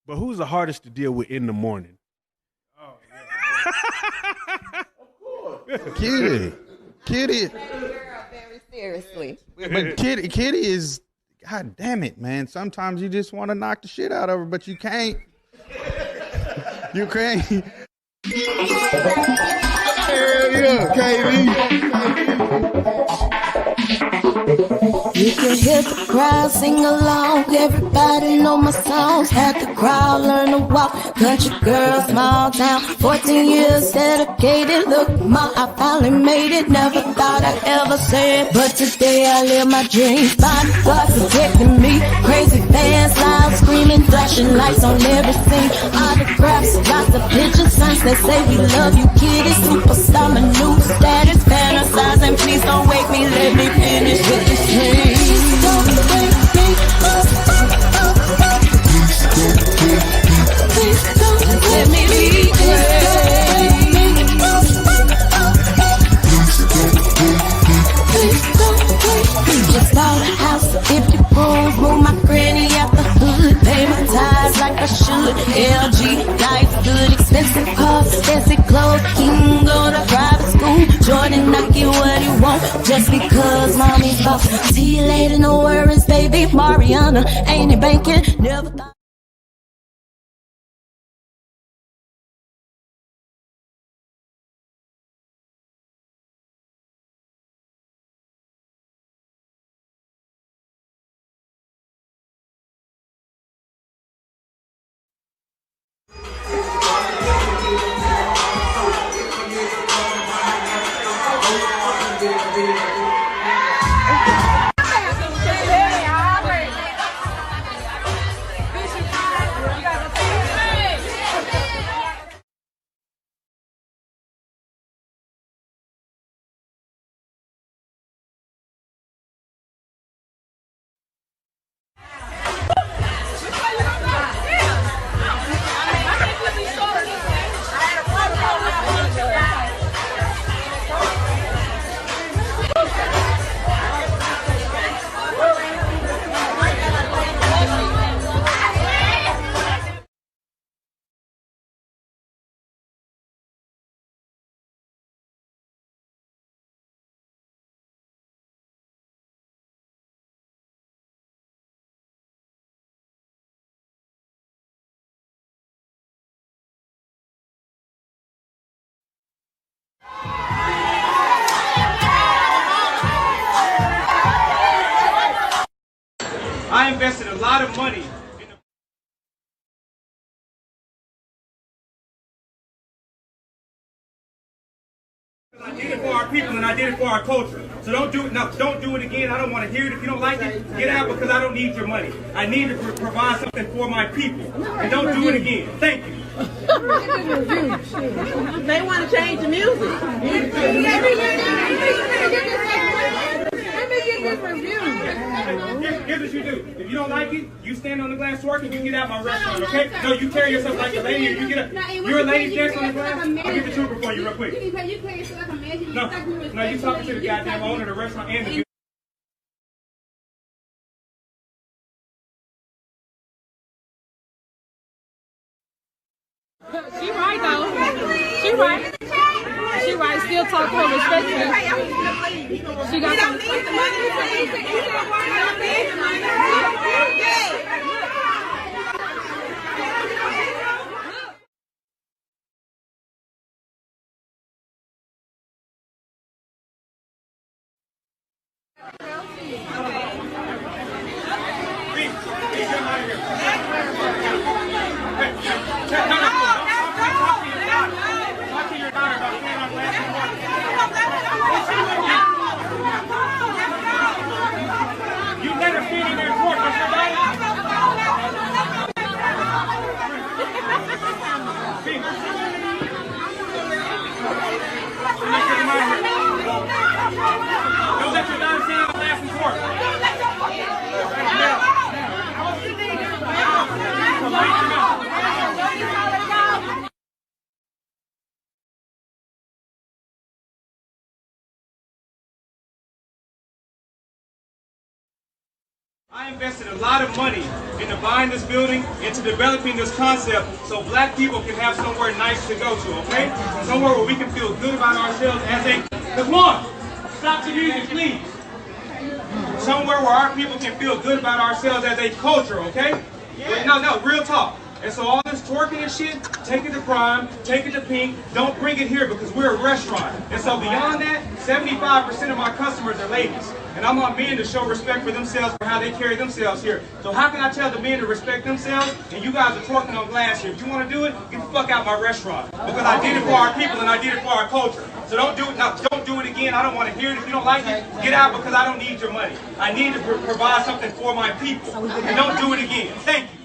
But who's the hardest to deal with in the morning? Oh, Kiddy. Girl, very seriously. But Kiddy is, God damn it, man. Sometimes you just want to knock the shit out of her, but you can't. You can't. hell yeah, KD. You can hear the crowd sing along. Everybody know my songs. Had the crowd learn to walk. Country girl, small town. 14 years dedicated. Look, ma, I finally made it. Never thought I'd ever say it, but today I live my dreams. Bodyguards protecting me. Crazy fans, loud screaming, flashing lights on every scene. Autographs, lots of pictures, signs that say we love you, Kiddy. Superstar, my new status, fantasizing. Please don't wake me. Let me finish with this dream. Don't wake me up. Please don't let me be great. Please don't wake me. Just bought a house, 50 rooms, move my granny out the hood, pay my tithes like I should. LG, life good, expensive cars, fancy clothes, king go to private school. Jordan, I get what he want, just because mommy's boss. See you later, no worries, baby. Mariana, ain't it banking? Never thought. I invested a lot of money in the I did it for our people and I did it for our culture. So don't do it. No, don't do it again. I don't want to hear it. If you don't like it, get out because I don't need your money. I need to provide something for my people. And don't do it again. Thank you. They want to change the music. Let me get this review. Here's what you do. If you don't like it, you stand on the glass twerk and you get out my restaurant, okay? No, you carry yourself like a lady or you get up. You're a lady dancing on the glass? I'll get the trooper for you real quick. You carry yourself like a man. No, you talking to the goddamn owner of the restaurant and the She right though. She right. She right. Still talk to her respectfully. She got some. You let her stand in there and twerk. That's your daughter? Don't let your daughter stand in the glass and twerk. I invested a lot of money into buying this building, into developing this concept, so black people can have somewhere nice to go to, okay? Somewhere where we can feel good about ourselves as a... Come on! Stop the music, please! Somewhere where our people can feel good about ourselves as a culture, okay? No, real talk. And so all this twerking and shit, take it to Prime, take it to Pink, don't bring it here because we're a restaurant. And so beyond that, 75% of my customers are ladies. And I want men to show respect for themselves for how they carry themselves here. So how can I tell the men to respect themselves and you guys are twerking on glass here? If you want to do it, get the fuck out my restaurant. Because I did it for our people and I did it for our culture. So don't do it now. Don't do it again. I don't want to hear it. If you don't like it, get out because I don't need your money. I need to provide something for my people. And don't do it again. Thank you.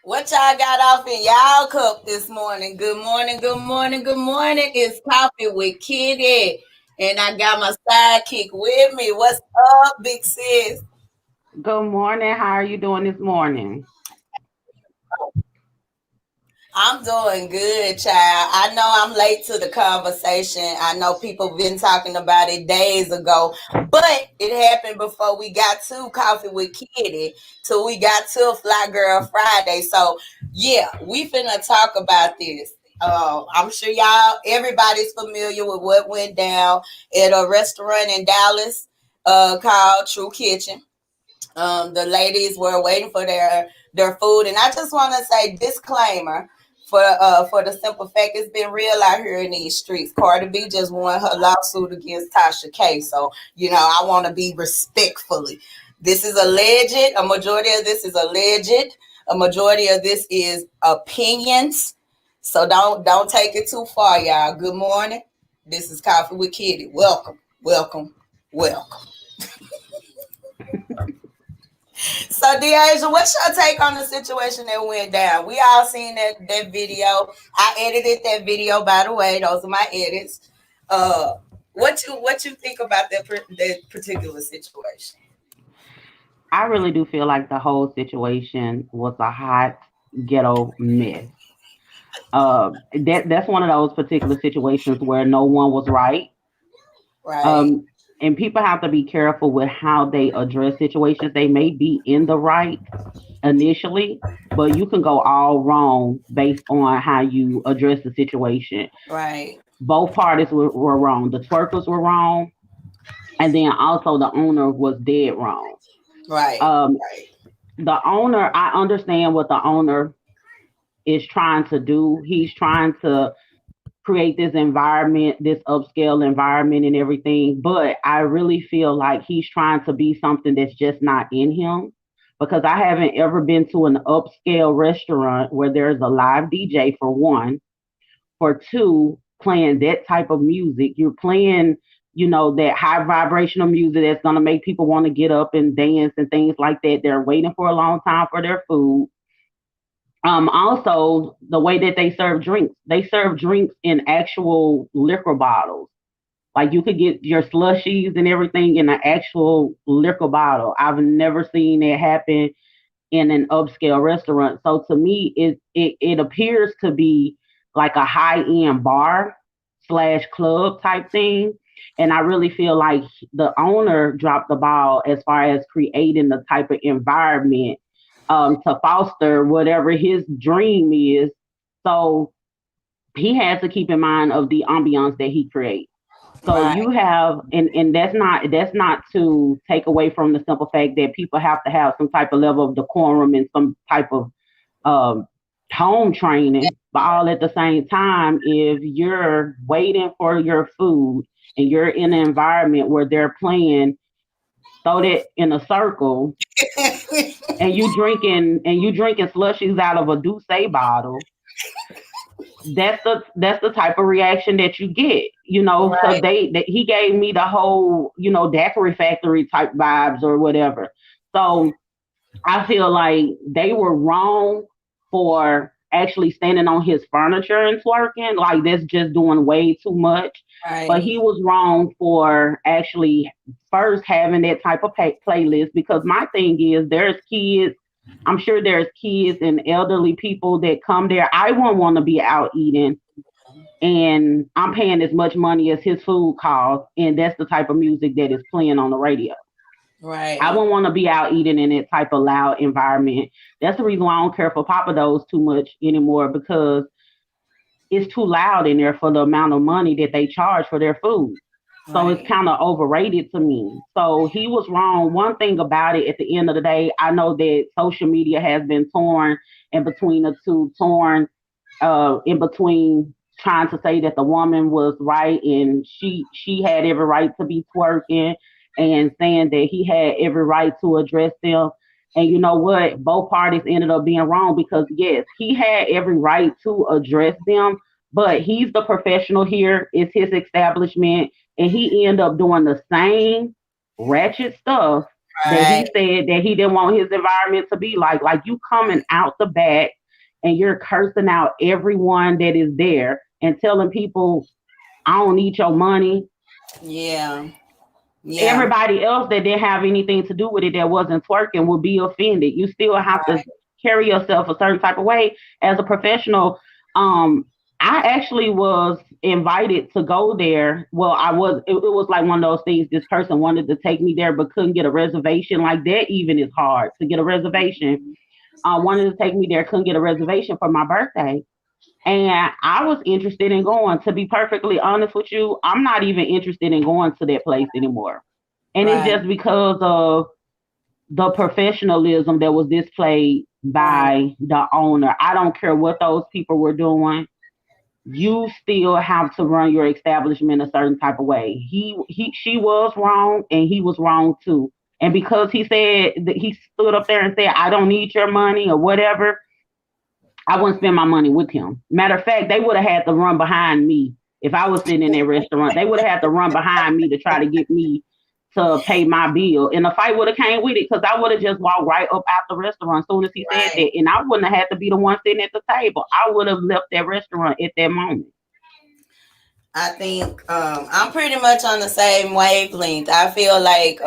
What y'all got off in y'all cup this morning? Good morning, good morning, good morning. It's Coffee with Kiddy. And I got my sidekick with me. What's up, big sis? Good morning. How are you doing this morning? I'm doing good, child. I know I'm late to the conversation. I know people been talking about it days ago, but it happened before we got to Coffee with Kiddy, till we got to Fly Girl Friday. So yeah, we finna talk about this. I'm sure everybody's familiar with what went down at a restaurant in Dallas called True Kitchen. The ladies were waiting for their food, and I just want to say disclaimer for the simple fact it's been real out here in these streets. Cardi B just won her lawsuit against Tasha K, so I want to be respectfully. This is alleged. A majority of this is alleged. A majority of this is opinions. So don't take it too far, y'all. Good morning. This is Coffee with Kiddy. Welcome, welcome, welcome. So, Deasia, what's your take on the situation that went down? We all seen that video. I edited that video, by the way. Those are my edits. What you think about that particular situation? I really do feel like the whole situation was a hot ghetto mess. That's one of those particular situations where no one was right. Right. And people have to be careful with how they address situations. They may be in the right initially, but you can go all wrong based on how you address the situation. Right. Both parties were wrong. The twerkers were wrong, and then also the owner was dead wrong. Right. The owner, I understand what the owner is trying to do. He's trying to create this environment, this upscale environment and everything. But I really feel like he's trying to be something that's just not in him, because I haven't ever been to an upscale restaurant where there's a live DJ, for one. For two, playing that type of music. You're playing, that high vibrational music that's going to make people want to get up and dance and things like that. They're waiting for a long time for their food. Also, the way that they serve drinks in actual liquor bottles. Like, you could get your slushies and everything in an actual liquor bottle. I've never seen it happen in an upscale restaurant. So to me, it appears to be like a high-end bar / club type thing. And I really feel like the owner dropped the ball as far as creating the type of environment to foster whatever his dream is. So he has to keep in mind of the ambiance that he creates. So right. You have, and that's not to take away from the simple fact that people have to have some type of level of decorum and some type of home training, but all at the same time, if you're waiting for your food and you're in an environment where they're playing throw that in a circle and you drinking slushies out of a Douce bottle, that's the type of reaction that you get, Right. So he gave me the whole, Daiquiri Factory type vibes or whatever. So I feel like they were wrong for actually standing on his furniture and twerking. Like that's just doing way too much. Right. But he was wrong for actually first having that type of playlist, because my thing is there's kids. I'm sure there's kids and elderly people that come there. I wouldn't want to be out eating and I'm paying as much money as his food costs, and that's the type of music that is playing on the radio. Right. I wouldn't want to be out eating in that type of loud environment. That's the reason why I don't care for Papa Do's too much anymore, because it's too loud in there for the amount of money that they charge for their food. So it's kind of overrated to me. So he was wrong. One thing about it, at the end of the day, I know that social media has been torn in between the two, torn in between trying to say that the woman was right and she had every right to be twerking, and saying that he had every right to address them. And you know what? Both parties ended up being wrong, because yes, he had every right to address them, but he's the professional here. It's his establishment, and he ended up doing the same ratchet stuff that he said that he didn't want his environment to be like. Like, you coming out the back and you're cursing out everyone that is there and telling people, I don't need your money. Yeah. Everybody else that didn't have anything to do with it, that wasn't twerking, would be offended. You still have to carry yourself a certain type of way as a professional. I actually was invited to go there. Well, it was like one of those things, this person wanted to take me there but couldn't get a reservation. Like, that even is hard to get a reservation. Wanted to take me there, couldn't get a reservation for my birthday. And I was interested in going. To be perfectly honest with you, I'm not even interested in going to that place anymore. And it's just because of the professionalism that was displayed by the owner. I don't care what those people were doing. You still have to run your establishment a certain type of way. She was wrong, and he was wrong too. And because he said that, he stood up there and said, I don't need your money or whatever, I wouldn't spend my money with him. Matter of fact, they would have had to run behind me. If I was sitting in that restaurant, they would have had to run behind me to try to get me to pay my bill. And the fight would have came with it, because I would have just walked right up out the restaurant as soon as he said that. And I wouldn't have had to be the one sitting at the table. I would have left that restaurant at that moment. I think I'm pretty much on the same wavelength. I feel like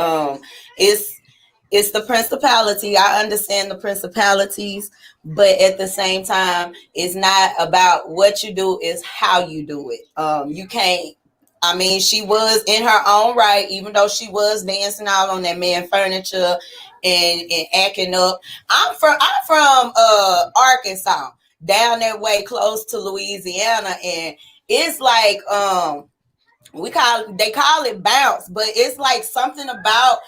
it's the principality. I understand the principalities, but at the same time, it's not about what you do, it's how you do it. You can't. I mean, she was in her own right, even though she was dancing out on that man furniture and acting up. I'm from Arkansas, down that way, close to Louisiana, and it's like they call it bounce, but it's like something about,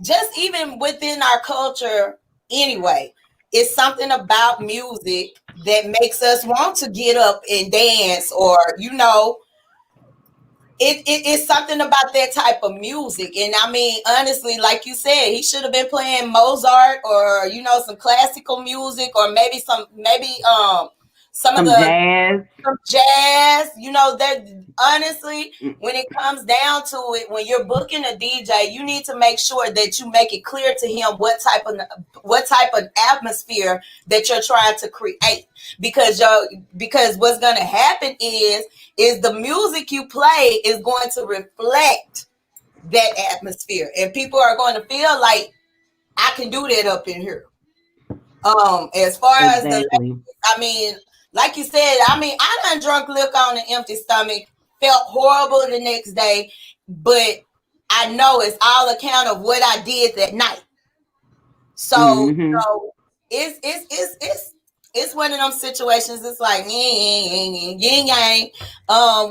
just even within our culture anyway, it's something about music that makes us want to get up and dance, or it's something about that type of music. And I mean, honestly, like you said, he should have been playing Mozart, or some classical music, or maybe some jazz. That honestly, when it comes down to it, when you're booking a DJ, you need to make sure that you make it clear to him what type of atmosphere that you're trying to create, because what's going to happen is the music you play is going to reflect that atmosphere, and people are going to feel like, I can do that up in here. As far as I mean, like you said, I mean, I done drunk liquor on an empty stomach, felt horrible the next day, but I know it's all account of what I did that night. So, it's one of them situations. It's like, yang.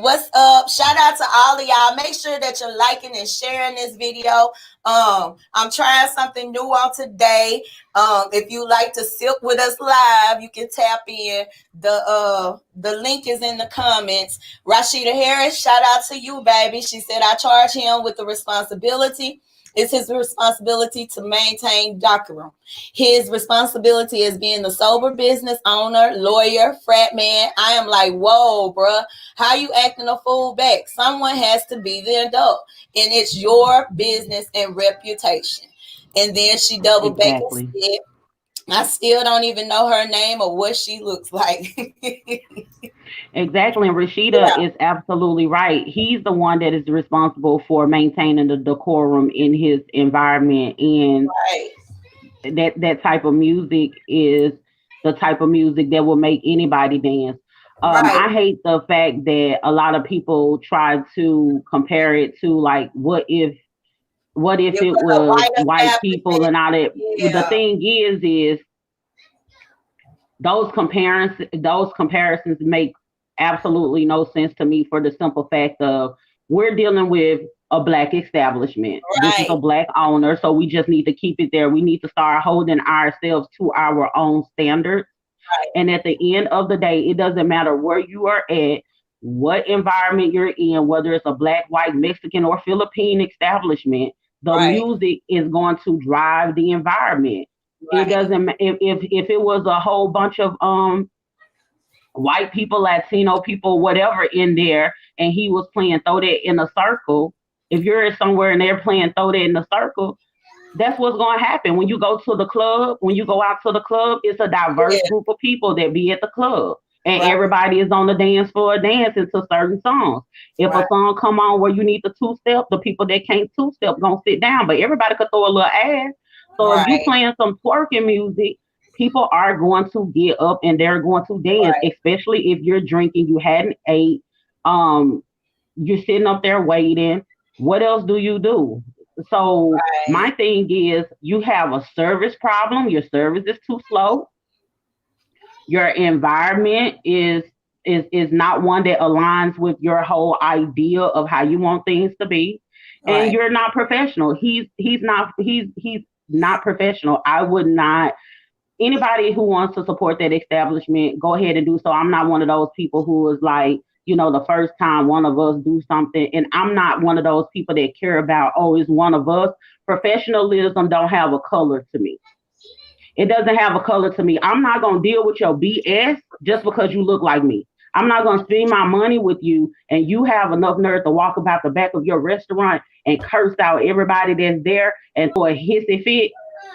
What's up? Shout out to all of y'all. Make sure that you're liking and sharing this video. I'm trying something new on today. If you like to sip with us live, you can tap in. The link is in the comments. Rashida Harris, shout out to you, baby. She said, I charge him with the responsibility. It's his responsibility to maintain decorum. His responsibility is being the sober business owner, lawyer, frat man. I am like, whoa, bruh. How you acting a fool back? Someone has to be the adult. And it's your business and reputation. And then she doubled back and said, I still don't even know her name or what she looks like. Exactly. And Rashida Yeah, is absolutely right. He's the one that is responsible for maintaining the decorum in his environment. And right, that type of music is the type of music that will make anybody dance. right. I hate the fact that a lot of people try to compare it to like what if It it was a was white white people establishment. and all that. The Yeah, thing is those comparisons make absolutely no sense to me for the simple fact of we're dealing with a black establishment. This is right, a black owner, so we just need to keep it there. We need to start holding ourselves to our own standards. right, And at the end of the day, it doesn't matter where you are at, what environment you're in, whether it's a black, white, Mexican, or Philippine establishment, the right, music is going to drive the environment. It right. doesn't if it was a whole bunch of white people, Latino people, whatever in there, and he was playing throw that in a circle. If you're somewhere and they're playing throw that in a circle, that's what's going to happen when you go to the club. When you go out to the club, it's a diverse Yeah, group of people that be at the club, and right, everybody is on the dance floor dancing to certain songs. If right, a song come on where you need the two step, the people that can't two step gonna sit down, but everybody could throw a little ass. So if you right, playing some twerking music, people are going to get up and they're going to dance, right, especially if you're drinking, you hadn't ate, um, you're sitting up there waiting. What else do you do? So my right, thing is you have a service problem, your service is too slow, your environment is not one that aligns with your whole idea of how you want things to be, and right, you're not professional. He's not professional. I would not, anybody who wants to support that establishment, go ahead and do so. I'm not one of those people who is like, the first time one of us do something, and I'm not one of those people that care about, oh, it's one of us. Professionalism don't have a color to me. It doesn't have a color to me. I'm not gonna deal with your BS just because you look like me. I'm not gonna spend my money with you and you have enough nerve to walk about the back of your restaurant and curse out everybody that's there and throw a hissy fit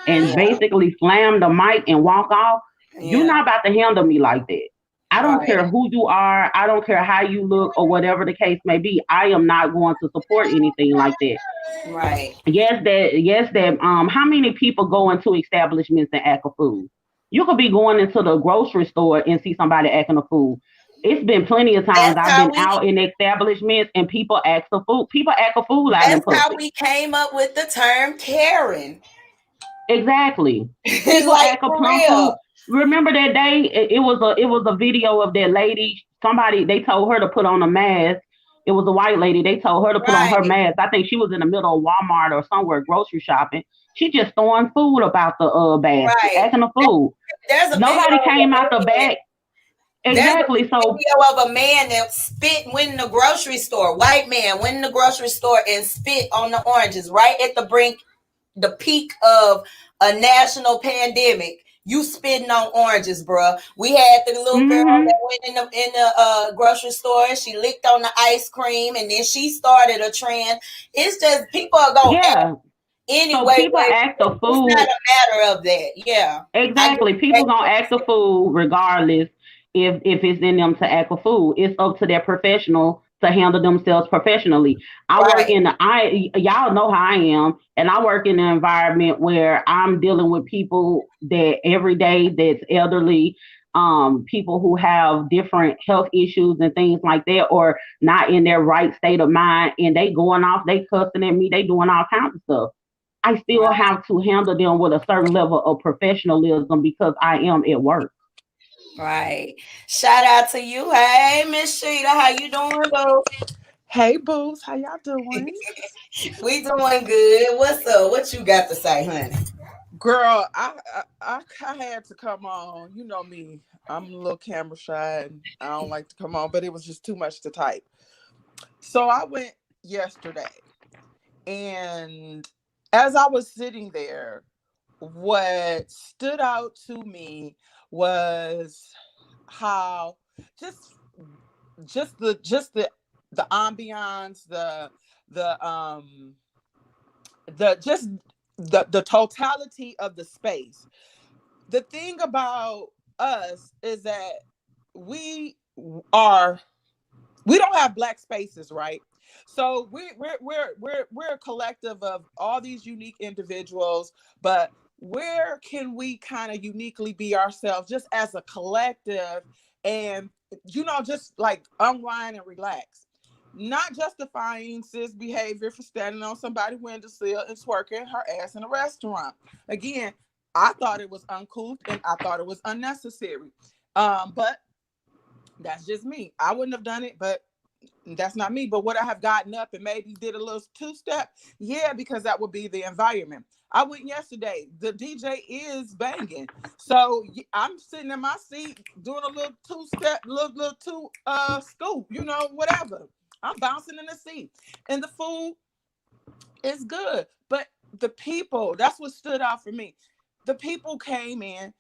and yeah, basically slam the mic and walk off. You're yeah, not about to handle me like that. I don't right, care who you are. I don't care how you look or whatever the case may be. I am not going to support anything like that. right. Yes, that how many people go into establishments and act a fool? You could be going into the grocery store and see somebody acting a fool. It's been plenty of times That's I've how been we out in establishments and people act a fool. People act a fool out in that's how public. we came up with the term Karen. Exactly. People Like act a for plum real. fool. Remember that day? It was a video of that lady. Somebody, they told her to put on a mask. It was a white lady. They told her to put on her Right, mask. I think she was in the middle of Walmart or somewhere grocery shopping. She just throwing food about the basket, right. acting a fool. There's a video Nobody of came out the a man. back. There's a Exactly. So video of a man that went in the grocery store. White man went in the grocery store and spit on the oranges right at the brink, the peak of a national pandemic. You spitting on oranges, bruh. We had the little girl hmm that went in the grocery store. She licked on the ice cream, and then she started a trend. It's just people are gonna act yeah. any So way. people act a It's not fool. a matter of that. Yeah, I get Exactly. People exactly gonna what act a fool regardless if it's in them to act a fool. It's up to their professional to handle themselves professionally. I you're work saying. in the I y'all know how I am, and I work in an environment where I'm dealing with people that every day that's elderly, people who have different health issues and things like that, or not in their right state of mind, and they going off, they cussing at me, they doing all kinds of stuff. I still Right, have to handle them with a certain level of professionalism because I am at work. right. Shout out to you. Hey, Miss Sheeta, how you doing, boo? Hey, boots, how y'all doing? We doing good. What's up? What you got to say, honey? Girl, I had to come on. You know me. I'm a little camera shy and I don't like to come on, but it was just too much to type. So I went yesterday, and as I was sitting there, what stood out to me was how just the ambiance, the the just the totality of the space. the thing about us is that we don't have black spaces, right? So we're a collective of all these unique individuals, but where can we kind of uniquely be ourselves just as a collective and just like unwind and relax? Not justifying cis behavior for standing on somebody's windowsill and twerking her ass in a restaurant. Again, I thought it was uncouth and I thought it was unnecessary. But that's just me. I wouldn't have done it, but that's not me. But would I have gotten up and maybe did a little two-step? Yeah, because that would be the environment. I went yesterday. The DJ is banging. So I'm sitting in my seat doing a little two-step, little two scoop, whatever. I'm bouncing in the seat. And the food is good. But the people, that's what stood out for me. The people came in,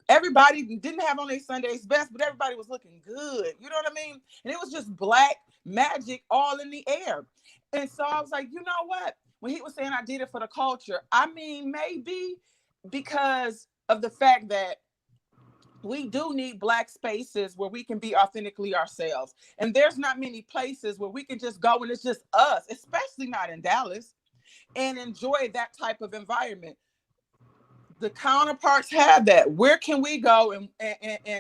everybody didn't have on their Sunday's best, but everybody was looking good. You know what I mean? And it was just black magic all in the air. And so I was like, you know what? When he was saying I did it for the culture, I mean, maybe because of the fact that we do need black spaces where we can be authentically ourselves. And there's not many places where we can just go and it's just us, especially not in Dallas, and enjoy that type of environment. The counterparts have that. Where can we go in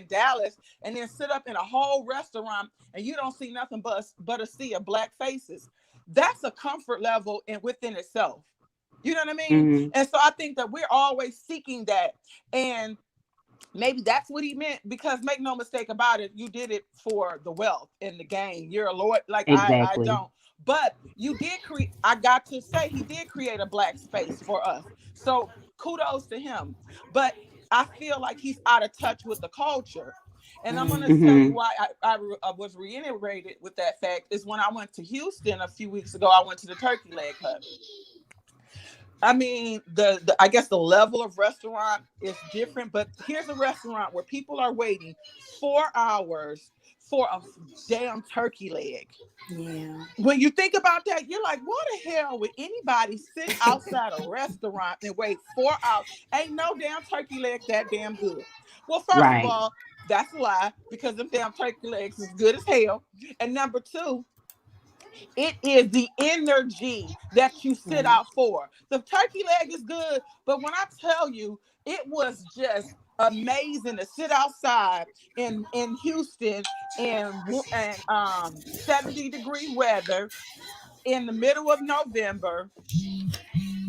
Dallas and then sit up in a whole restaurant and you don't see nothing but a sea of black faces? That's a comfort level within itself. You know what I mean? Mm-hmm. And so I think that we're always seeking that. And maybe that's what he meant, because make no mistake about it, you did it for the wealth and the gain. You're a lord. Like, exactly. I don't. But you did create, I got to say, he did create a black space for us. So kudos to him. But I feel like he's out of touch with the culture. And I'm going to tell you why I was reiterated with that fact is when I went to Houston a few weeks ago, I went to the Turkey Leg Hut. I mean, I guess the level of restaurant is different, but here's a restaurant where people are waiting 4 hours for a damn turkey leg. Yeah. When you think about that, you're like, what the hell would anybody sit outside a restaurant and wait 4 hours? Ain't no damn turkey leg that damn good. Well, first of all, that's a lie, because them damn turkey legs is good as hell. And number two, it is the energy that you sit out for. The turkey leg is good, but when I tell you, it was just amazing to sit outside in Houston in 70-degree weather in the middle of November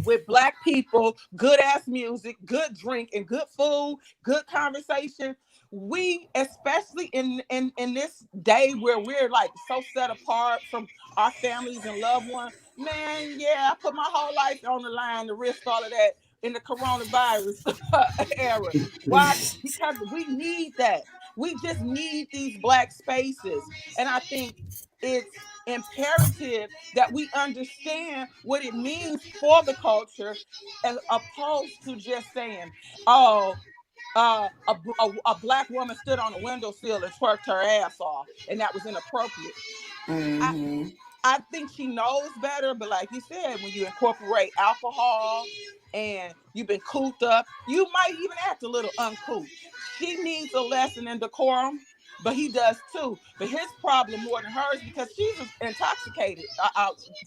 with black people, good ass music, good drink, and good food, good conversation. We, especially in this day where we're like so set apart from our families and loved ones, man, yeah, I put my whole life on the line to risk all of that in the coronavirus era. Why? Because we need that. We just need these black spaces. And I think it's imperative that we understand what it means for the culture, as opposed to just saying, oh, a black woman stood on a windowsill and twerked her ass off, and that was inappropriate. Mm-hmm. I think she knows better, but like you said, when you incorporate alcohol and you've been cooped up, you might even act a little uncouth. She needs a lesson in decorum, but he does too. But his problem more than hers, because she's intoxicated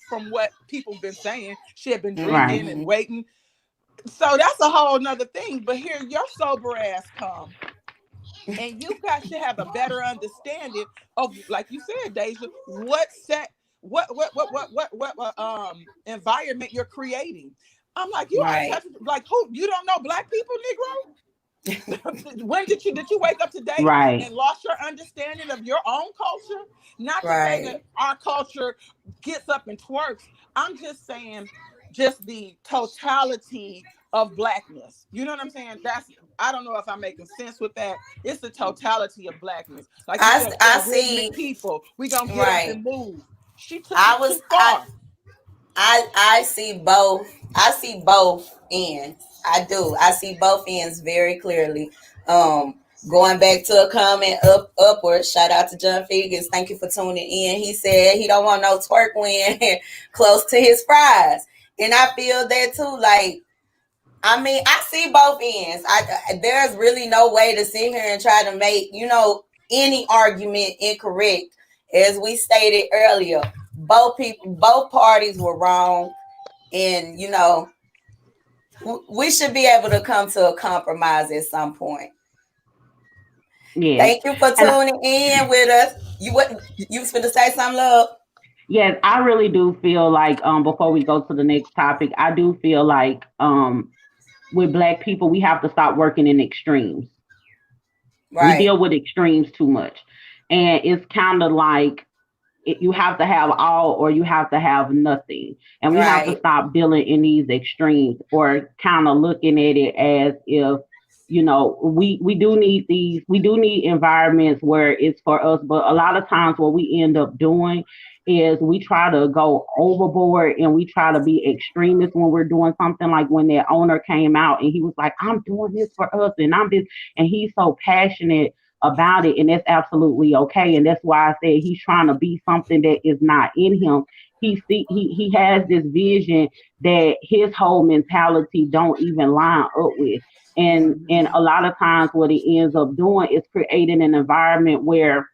from what people have been saying. She had been drinking and waiting. So that's a whole nother thing. But here your sober ass come, and you got to have a better understanding of, like you said, Deja, what environment you're creating. I'm like, you are like, who? You don't know black people, Negro? When did you wake up today and lost your understanding of your own culture? Not to say that our culture gets up and twerks. I'm just saying, just the totality of blackness. You know what I'm saying? I don't know if I'm making sense with that. It's the totality of blackness. Like I see people. We gonna get up and move. She took it too far. I see both. I see both ends. I do. I see both ends very clearly. Going back to a comment upward, shout out to John Figgins. Thank you for tuning in. He said he don't want no twerk when close to his fries. And I feel that too. Like, I mean, I see both ends. There's really no way to sit here and try to make, any argument incorrect. As we stated earlier, both parties were wrong, and we should be able to come to a compromise at some point. Yeah. Thank you for tuning in with us. You was going to say something, love? Yes, I really do feel like before we go to the next topic, I do feel like with Black people, we have to stop working in extremes. Right. We deal with extremes too much. And it's kind of like you have to have all or you have to have nothing. And we have to stop dealing in these extremes or kind of looking at it as if, we do need environments where it's for us. But a lot of times what we end up doing is we try to go overboard and we try to be extremists when we're doing something. Like when that owner came out and he was like, I'm doing this for us and I'm this, and he's so passionate about it, and that's absolutely okay. And that's why I said he's trying to be something that is not in him. He has this vision that his whole mentality don't even line up with. And a lot of times what it ends up doing is creating an environment where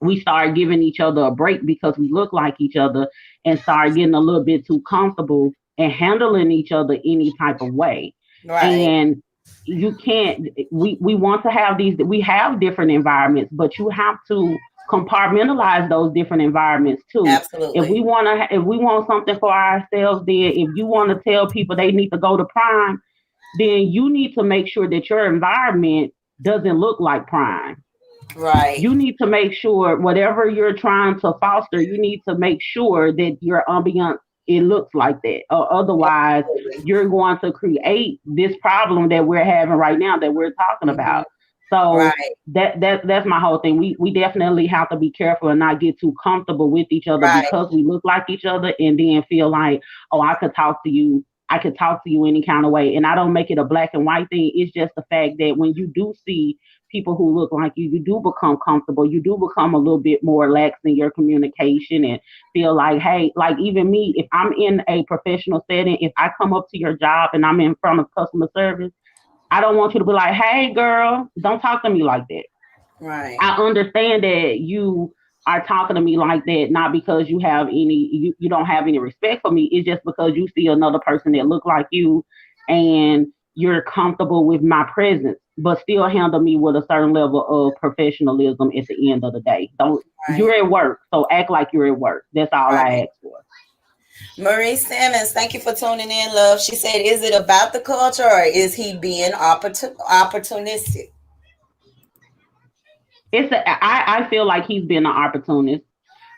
we start giving each other a break because we look like each other and start getting a little bit too comfortable and handling each other any type of way. Right. And you can't, we want to have we have different environments, but you have to compartmentalize those different environments too. Absolutely. If we want something for ourselves, then if you want to tell people they need to go to Prime, then you need to make sure that your environment doesn't look like Prime. Right. You need to make sure whatever you're trying to foster, you need to make sure that your ambiance, it looks like that. Otherwise, you're going to create this problem that we're having right now that we're talking about. So that's my whole thing. We definitely have to be careful and not get too comfortable with each other because we look like each other and then feel like, oh, I could talk to you any kind of way. And I don't make it a black and white thing. It's just the fact that when you do see people who look like you do become comfortable. You do become a little bit more lax in your communication and feel like, hey, like even me, if I'm in a professional setting, if I come up to your job and I'm in front of customer service, I don't want you to be like, hey, girl, don't talk to me like that. Right. I understand that you are talking to me like that, not because you have you don't have any respect for me. It's just because you see another person that look like you and you're comfortable with my presence, but still handle me with a certain level of professionalism at the end of the day. You're at work, so act like you're at work. That's all I ask for. Marie Simmons, thank you for tuning in, love. She said, is it about the culture or is he being opportunistic? I feel like he's been an opportunist.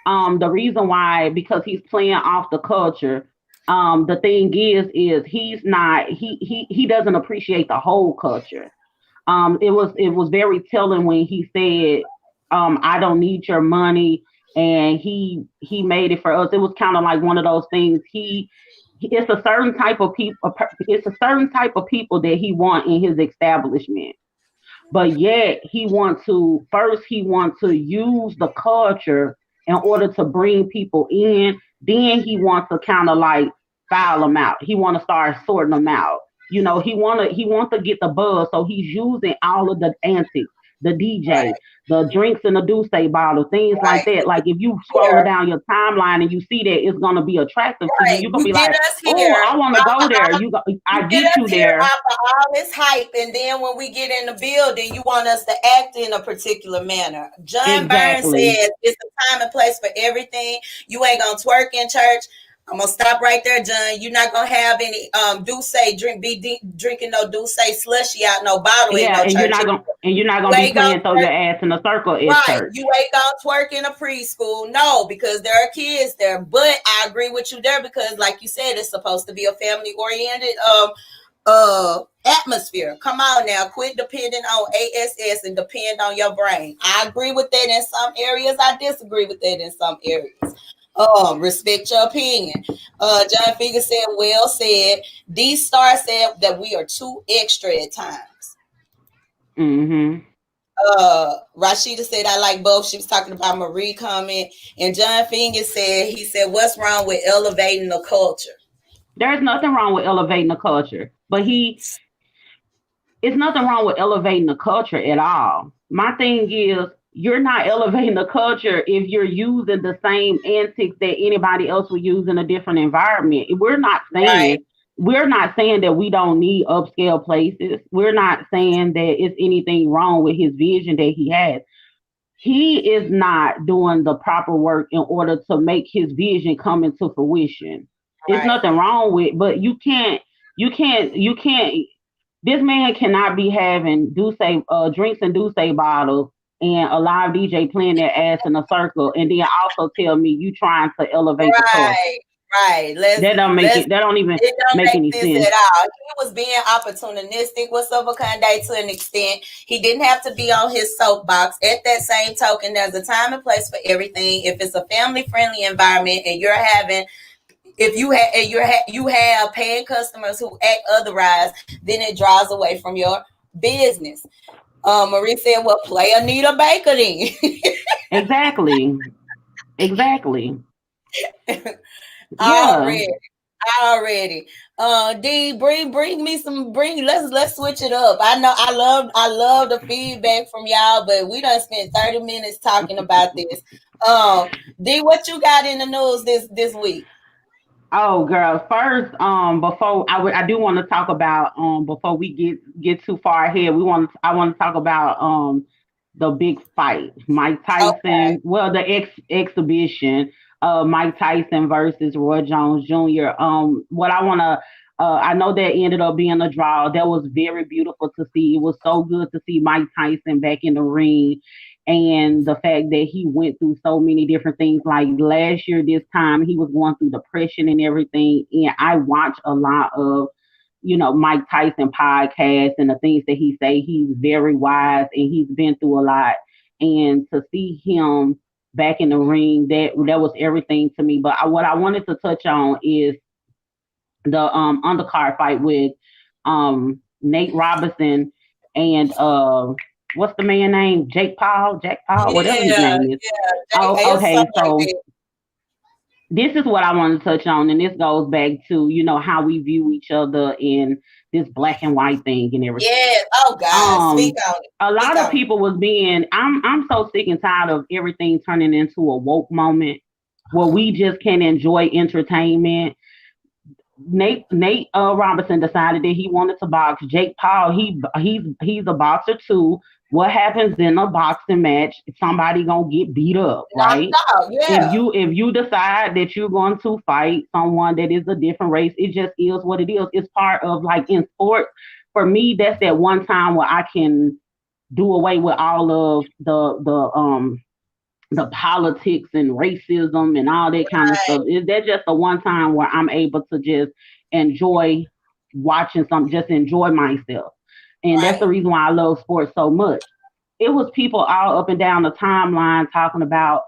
The reason why, because he's playing off the culture. The thing is he's not, he doesn't appreciate the whole culture. It was very telling when he said, I don't need your money. And he made it for us. It was kind of like one of those things. It's a certain type of people that he want in his establishment. But yet he wants to use the culture in order to bring people in. Then he wants to kind of like file them out. He want to start sorting them out. He want to get the buzz. So he's using all of the antics, the DJ, the drinks in the Douce bottle, things like that. Like if you scroll down your timeline and you see that, it's going to be attractive to you. You're going to be like, oh, I want to go there. I get you there. After all this hype, and then when we get in the building, you want us to act in a particular manner. John Burns says it's a time and place for everything. You ain't going to twerk in church. I'm gonna stop right there, John. You're not gonna have any Douce drinking no Douce slushy out no bottle. Yeah, in no church. You're not gonna be playing throw your ass in a circle at church. You ain't gonna twerk in a preschool, no, because there are kids there. But I agree with you there because, like you said, it's supposed to be a family oriented atmosphere. Come on now, quit depending on ASS and depend on your brain. I agree with that in some areas. I disagree with that in some areas. Respect your opinion. John Figure said, well said. D-Star said that we are too extra at times. Mm-hmm. Rashida said, I like both. She was talking about Marie comment. And John Finger said, what's wrong with elevating the culture? There's nothing wrong with elevating the culture. But it's nothing wrong with elevating the culture at all. My thing is, you're not elevating the culture if you're using the same antics that anybody else would use in a different environment. Right. We're not saying that we don't need upscale places. We're not saying that it's anything wrong with his vision that he has. He is not doing the proper work in order to make his vision come into fruition. It's Right. nothing wrong with, but you can't. This man cannot be having drinks and Douce bottles and a live DJ playing their ass in a circle, and then also tell me you trying to elevate the culture. Right. That don't make it. That don't even It don't make any sense sense. at all. He was being opportunistic with Subakande to an extent. He didn't have to be on his soapbox. At that same token, there's a time and place for everything. If it's a family friendly environment and you're having, if you have paying customers who act otherwise, then it draws away from your business. Marie said, "Well, play Anita Baker then." Exactly. Yeah. Already. D, bring me some. Let's switch it up. I know I love the feedback from y'all, but we done spent 30 minutes talking about this. D, what you got in the news this week? Oh, girl. First, before I do want to talk about before we get too far ahead, I want to talk about the big fight, Mike Tyson. Okay. Well, the exhibition, Mike Tyson versus Roy Jones Jr. What I want to. I know that ended up being a draw. That was very beautiful to see. It was so good to see Mike Tyson back in the ring, and the fact that he went through so many different things. Like last year, this time he was going through depression and everything. And I watch a lot of, Mike Tyson podcasts and the things that he say. He's very wise and he's been through a lot. And to see him back in the ring, that was everything to me. But what I wanted to touch on is the undercard fight with Nate Robinson and what's the man name? Jake Paul, whatever his name is. Oh, okay. So this is what I want to touch on, and this goes back to how we view each other in this black and white thing and everything. Yeah. Oh God, speak on it. A lot of people was being. I'm so sick and tired of everything turning into a woke moment where we just can enjoy entertainment. Nate Robinson decided that he wanted to box. Jake Paul, he's a boxer too. What happens in a boxing match? Somebody gonna get beat up, right? Yeah. If you decide that you're going to fight someone that is a different race, it just is what it is. It's part of, like, in sports. For me, that's that one time where I can do away with all of the politics and racism and all that kind of stuff. That's just the one time where I'm able to just enjoy watching just enjoy myself. And that's the reason why I love sports so much. It was people all up and down the timeline talking about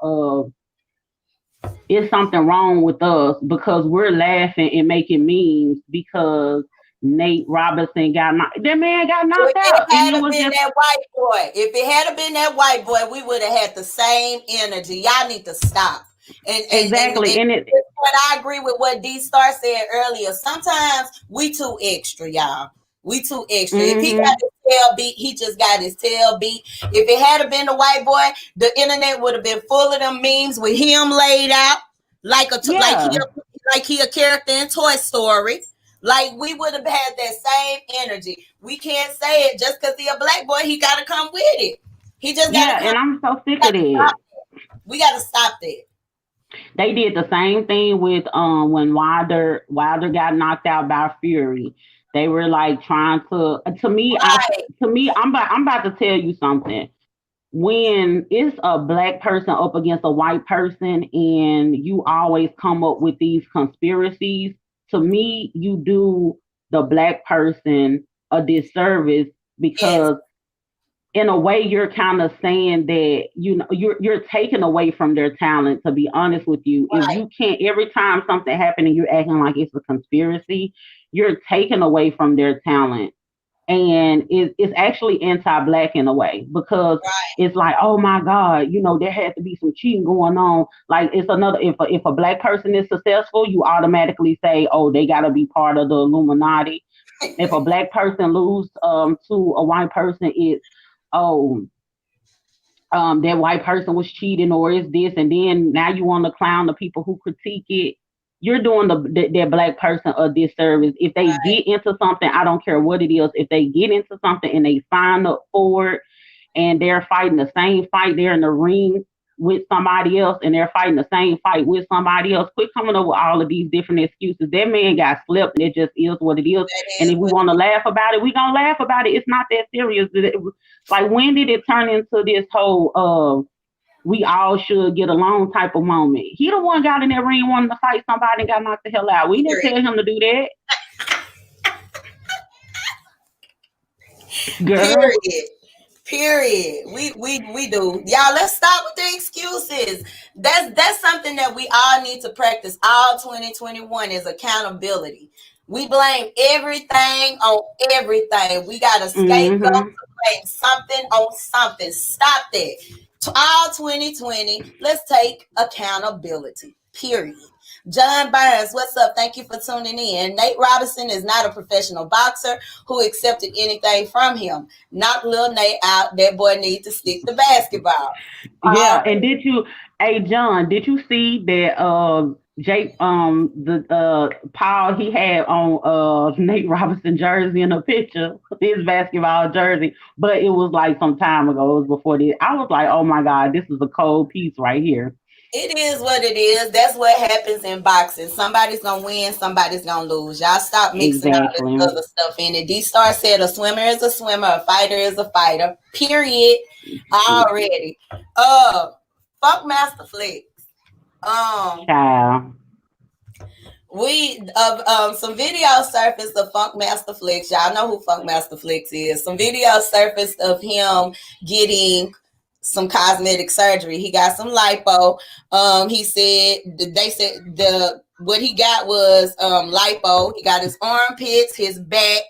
is something wrong with us because we're laughing and making memes because Nate Robinson that man got knocked out. If it had been that white boy, we would have had the same energy. Y'all need to stop. Exactly. And but I agree with what D Star said earlier. Sometimes we too extra, y'all. We too extra. Mm-hmm. If he got his tail beat, he just got his tail beat. If it had been a white boy, the internet would have been full of them memes with him laid out like he a character in Toy Story. Like, we would have had that same energy. We can't say it just because he a black boy. He got to come with it. He just got to come. And I'm so sick of it. We got to stop that. They did the same thing with when Wilder got knocked out by Fury. They were like trying to me. I'm about to tell you something. When it's a black person up against a white person, and you always come up with these conspiracies, to me, you do the black person a disservice because in a way you're kind of saying that, you're taking away from their talent, to be honest with you. If you can't, every time something happens and you're acting like it's a conspiracy, you're taking away from their talent. And it's actually anti-black in a way because it's like, oh my God, there had to be some cheating going on. Like, it's another, if a black person is successful, you automatically say, oh, they got to be part of the Illuminati. If a black person lose to a white person, it's oh that white person was cheating or is this, and then now you want to clown the people who critique it. You're doing that black person a disservice. If they Right. get into something, I don't care what it is. If they get into something and they sign up for it, and they're fighting the same fight, they're in the ring with somebody else, and they're fighting the same fight with somebody else. Quit coming up with all of these different excuses. That man got slept, and it just is what it is. That And is if we what want to laugh about it, we gonna laugh about it. It's not that serious. Like, when did it turn into this whole we all should get along type of moment? He the one got in that ring wanting to fight somebody and got knocked the hell out. We didn't period. tell him to do that, girl. Period. Period. We do. Y'all, let's stop with the excuses. That's something that we all need to practice all 2021 is accountability. We blame everything on everything. We got a scapegoat to Mm-hmm. blame something on something. Stop that. All 2020, let's take accountability. Period. John Burns, what's up? Thank you for tuning in. Nate Robinson is not a professional boxer who accepted anything from him. Knock Lil Nate out. That boy needs to stick to basketball. Yeah, and did you, hey John, did you see that Jake the Paul he had on Nate Robinson jersey in a picture, his basketball jersey, but it was like some time ago, it was before this. I was like, oh my God, this is a cold piece right here. It is what it is. That's what happens in boxing. Somebody's gonna win, somebody's gonna lose. Y'all stop mixing all this Exactly. other stuff in it. D Star said a swimmer is a swimmer, a fighter is a fighter. Period. Already. Fuck Master Flex. Child. We some video surfaced of Funk Master Flex. Y'all know who Funk Master Flex is. Some video surfaced of him getting some cosmetic surgery. He got some lipo. He said they said what he got was lipo. He got his armpits, his back,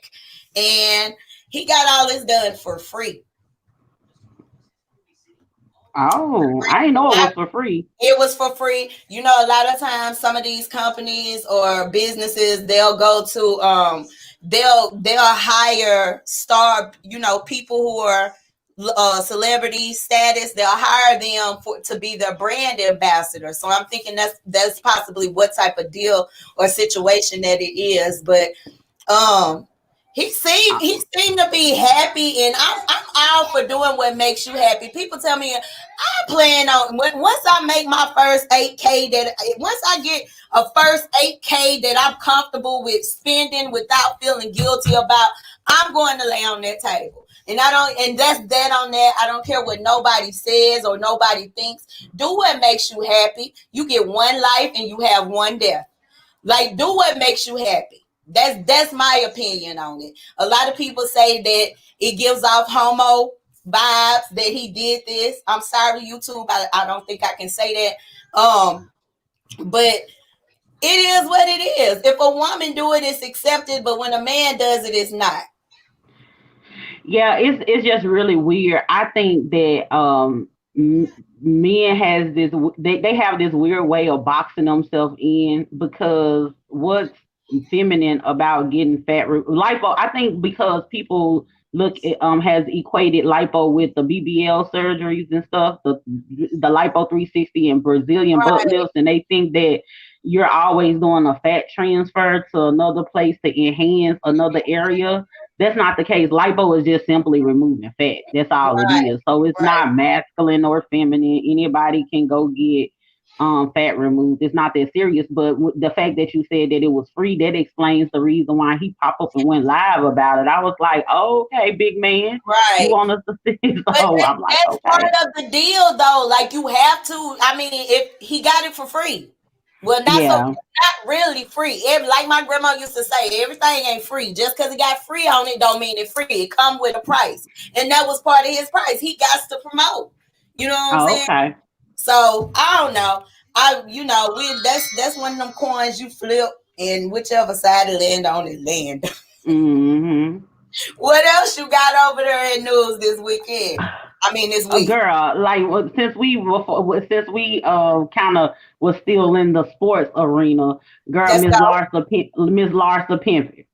and he got all this done for free. Oh, I didn't know it was for free. It was for free. You know, a lot of times some of these companies or businesses, they'll go to they'll hire star, you know, people who are celebrity status. They'll hire them to be their brand ambassador. So I'm thinking that's possibly what type of deal or situation that it is. But he seemed to be happy, and I'm all for doing what makes you happy. People tell me I plan on once I make my first 8K, that once I get a first 8K that I'm comfortable with spending without feeling guilty about, I'm going to lay on that table. And that's that on that. I don't care what nobody says or nobody thinks. Do what makes you happy. You get one life and you have one death. Like, do what makes you happy. That's my opinion on it. A lot of people say that it gives off homo vibes that he did this. I'm sorry, YouTube. I don't think I can say that. But it is what it is. If a woman do it, it's accepted. But when a man does it, it's not. Yeah, it's just really weird. I think that men has this they have this weird way of boxing themselves in, because what's feminine about getting fat lipo? I think because people look at, has equated lipo with the BBL surgeries and stuff, the lipo 360 and Brazilian butt lifts, and they think that you're always doing a fat transfer to another place to enhance another area. That's not the case. Lipo is just simply removing fat. That's all it is. So it's not masculine or feminine. Anybody can go get fat removed. It's not that serious. But the fact that you said that it was free, that explains the reason why he popped up and went live about it. I was like, oh, okay, big man. Right. You want us to see? So I'm like, that's part of the deal, though. Like, you have to. I mean, if he got it for free. Well, not really free. Like my grandma used to say, everything ain't free. Just because it got free on it don't mean it's free. It come with a price. And that was part of his price. He got to promote. You know what I'm saying? Okay. So I don't know. That's one of them coins you flip, and whichever side it land on, it land. Mm-hmm. What else you got over there in news this weekend? I mean, this week. Girl, like since we kind of was still in the sports arena, girl, Miss Larsa Pimpin.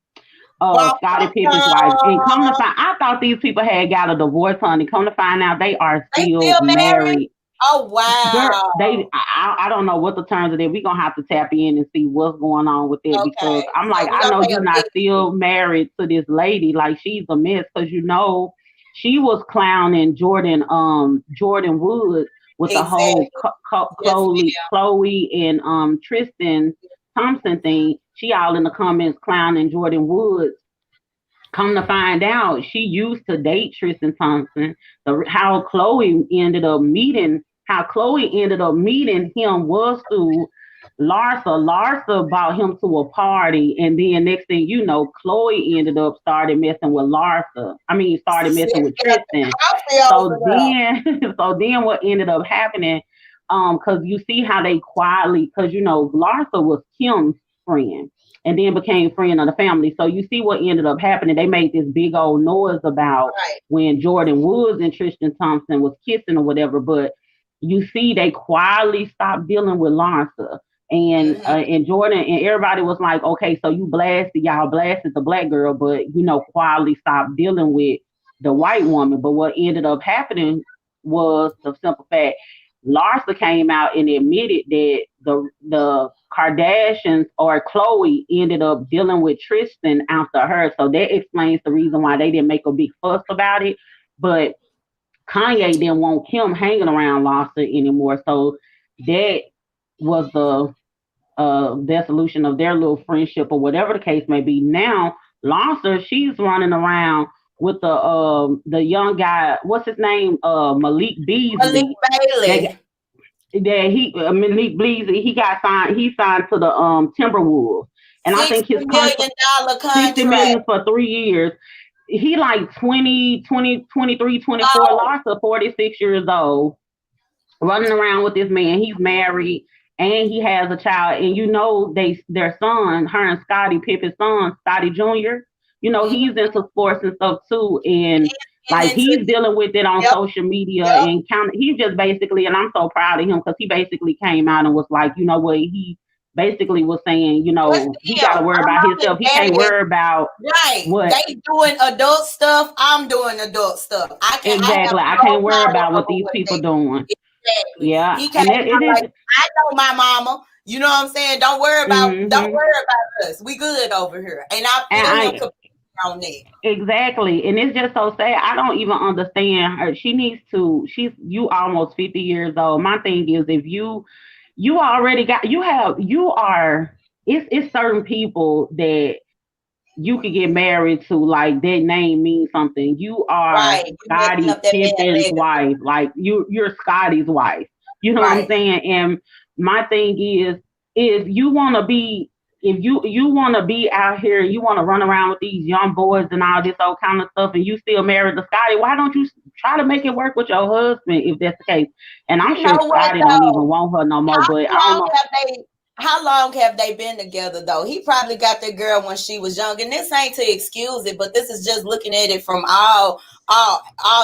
Well, Scottie Pippen's wife. And come to find, I thought these people had got a divorce, honey. Come to find out, they are they still still married? married. Oh Girl, wow. I don't know what the terms of that. We're gonna have to tap in and see what's going on with it because Okay. I'm So like, we I gonna know take you're a not big still married to this lady. Like she's a mess because you know she was clowning Jordan Woods with the whole exactly. Yes, Chloe and Tristan Thompson thing. She all in the comments clowning Jordan Woods. Come to find out, she used to date Tristan Thompson. How Chloe ended up meeting him was through Larsa. Larsa brought him to a party, and then next thing you know, Chloe ended up started messing with Larsa. I mean, started messing with Tristan. So then, so then what ended up happening? Because you see how they quietly, because you know, Larsa was Kim's friend and then became friend of the family. So you see what ended up happening. They made this big old noise about right. when Jordan Woods and Tristan Thompson was kissing or whatever, but you see they quietly stopped dealing with Larsa. And Jordan and everybody was like, okay, so y'all blasted the black girl, but you know, quietly stopped dealing with the white woman. But what ended up happening was the simple fact Larsa came out and admitted that the Kardashians or Chloe ended up dealing with Tristan after her. So that explains the reason why they didn't make a big fuss about it. But Kanye didn't want Kim hanging around Larsa anymore. So that was the dissolution of their little friendship or whatever the case may be. Now Larsa, she's running around with the young guy, what's his name? Malik Malik Beasley. Bailey. Malik Beasley, he signed to the Timberwolves. And I think his $60 million contract. $60 million for 3 years. He like 20, 20, 23, 24. Oh. Larsa 46 years old, running around with this man. He's married and he has a child. And you know their son, her and Scottie Pippen's son, Scottie Jr., you know, he's into sports and stuff too. And like he's dealing with it on social media and he just basically, and I'm so proud of him because he basically came out and was like, you know what, he basically was saying, you know, he got to worry about himself. He can't worry about what they doing adult stuff. I'm doing adult stuff. I can't worry about what these people doing. Exactly. Yeah, he can't like, I know my mama. You know what I'm saying? Don't worry about us. We good over here. And I feel on that. Exactly. And it's just so sad. I don't even understand her. You almost 50 years old. My thing is if you already got it's certain people that you could get married to, like that name means something. You are Scottie Pippen's wife. Like you're Scottie's wife. You know what I'm saying? And my thing is if you want to be out here, you want to run around with these young boys and all this old kind of stuff, and you still married to Scottie, why don't you try to make it work with your husband if that's the case? And I'm sure Scottie don't even want her no more. But I don't know. How long have they been together though? He probably got that girl when she was young, and this ain't to excuse it, but this is just looking at it from all